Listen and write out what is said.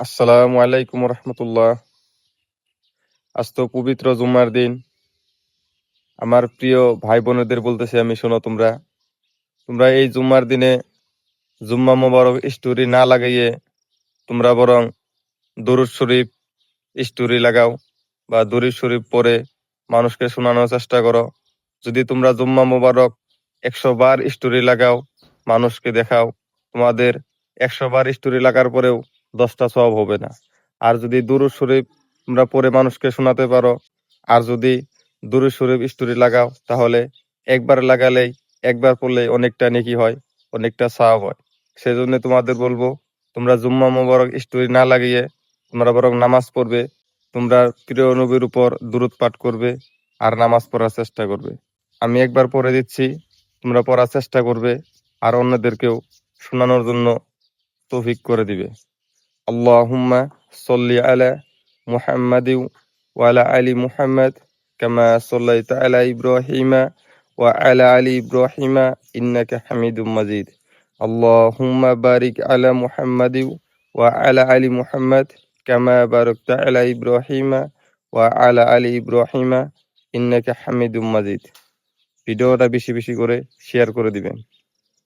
আসসালামু আলাইকুম রহমতুল্লাহ। আজ তো পবিত্র জুম্মার দিন। আমার প্রিয় ভাই বোনেদের বলতেছি আমি, শোনো তোমরা তোমরা এই জুম্মার দিনে জুম্মা মোবারক স্টোরি না লাগাইয়ে তোমরা বরং দরুদ শরীফ স্টোরি লাগাও বা দরুদ শরীফ পড়ে মানুষকে শোনানোর চেষ্টা করো। যদি তোমরা জুম্মা মোবারক 100 বার স্টোরি লাগাও, মানুষকে দেখাও, তোমাদের 100 বার স্টোরি লাগার পরেও 10টা সওয়াব হবে না। আর যদি দরুদ শরীফ তোমরা পড়ে মানুষকে শোনাতে পারো, আর যদি দরুদ শরীফ স্টোরি লাগাও, তাহলে একবার লাগালেই, একবার পড়লেই অনেকটা নেকি হয়, অনেকটা সওয়াব হয়। সেজন্য তোমাদের বলবো, তোমরা জুম্মা মোবারক স্টোরি না লাগিয়ে তোমরা বরং নামাজ পড়বে, তোমরা প্রিয় নবীর উপর দুরূদ পাঠ করবে আর নামাজ পড়ার চেষ্টা করবে। আমি একবার পড়ে দিচ্ছি, তোমরা পড়ার চেষ্টা করবে আর অন্যদেরকেও শোনানোর জন্য তৌফিক করে দিবে। আল্লাহুম্মা সাল্লি আলা মুহাম্মাদি ওয়া আলা আলি মুহাম্মাদ কামা সাল্লাইতা আলা ইব্রাহিমা ওয়া আলা আলি ইব্রাহিমা ইন্নাকা হামিদুম মাজিদ। আল্লাহুম্মা বারিক আলা মুহাম্মাদি ওয়া আলা আলি মুহাম্মাদ কামা বারাকতা আলা ইব্রাহিমা ওয়া আলা আলি ইব্রাহিমা ইন্নাকা হামিদুম মাজিদ। ভিডিওটা বেশি বেশি করে শেয়ার করে দিবেন।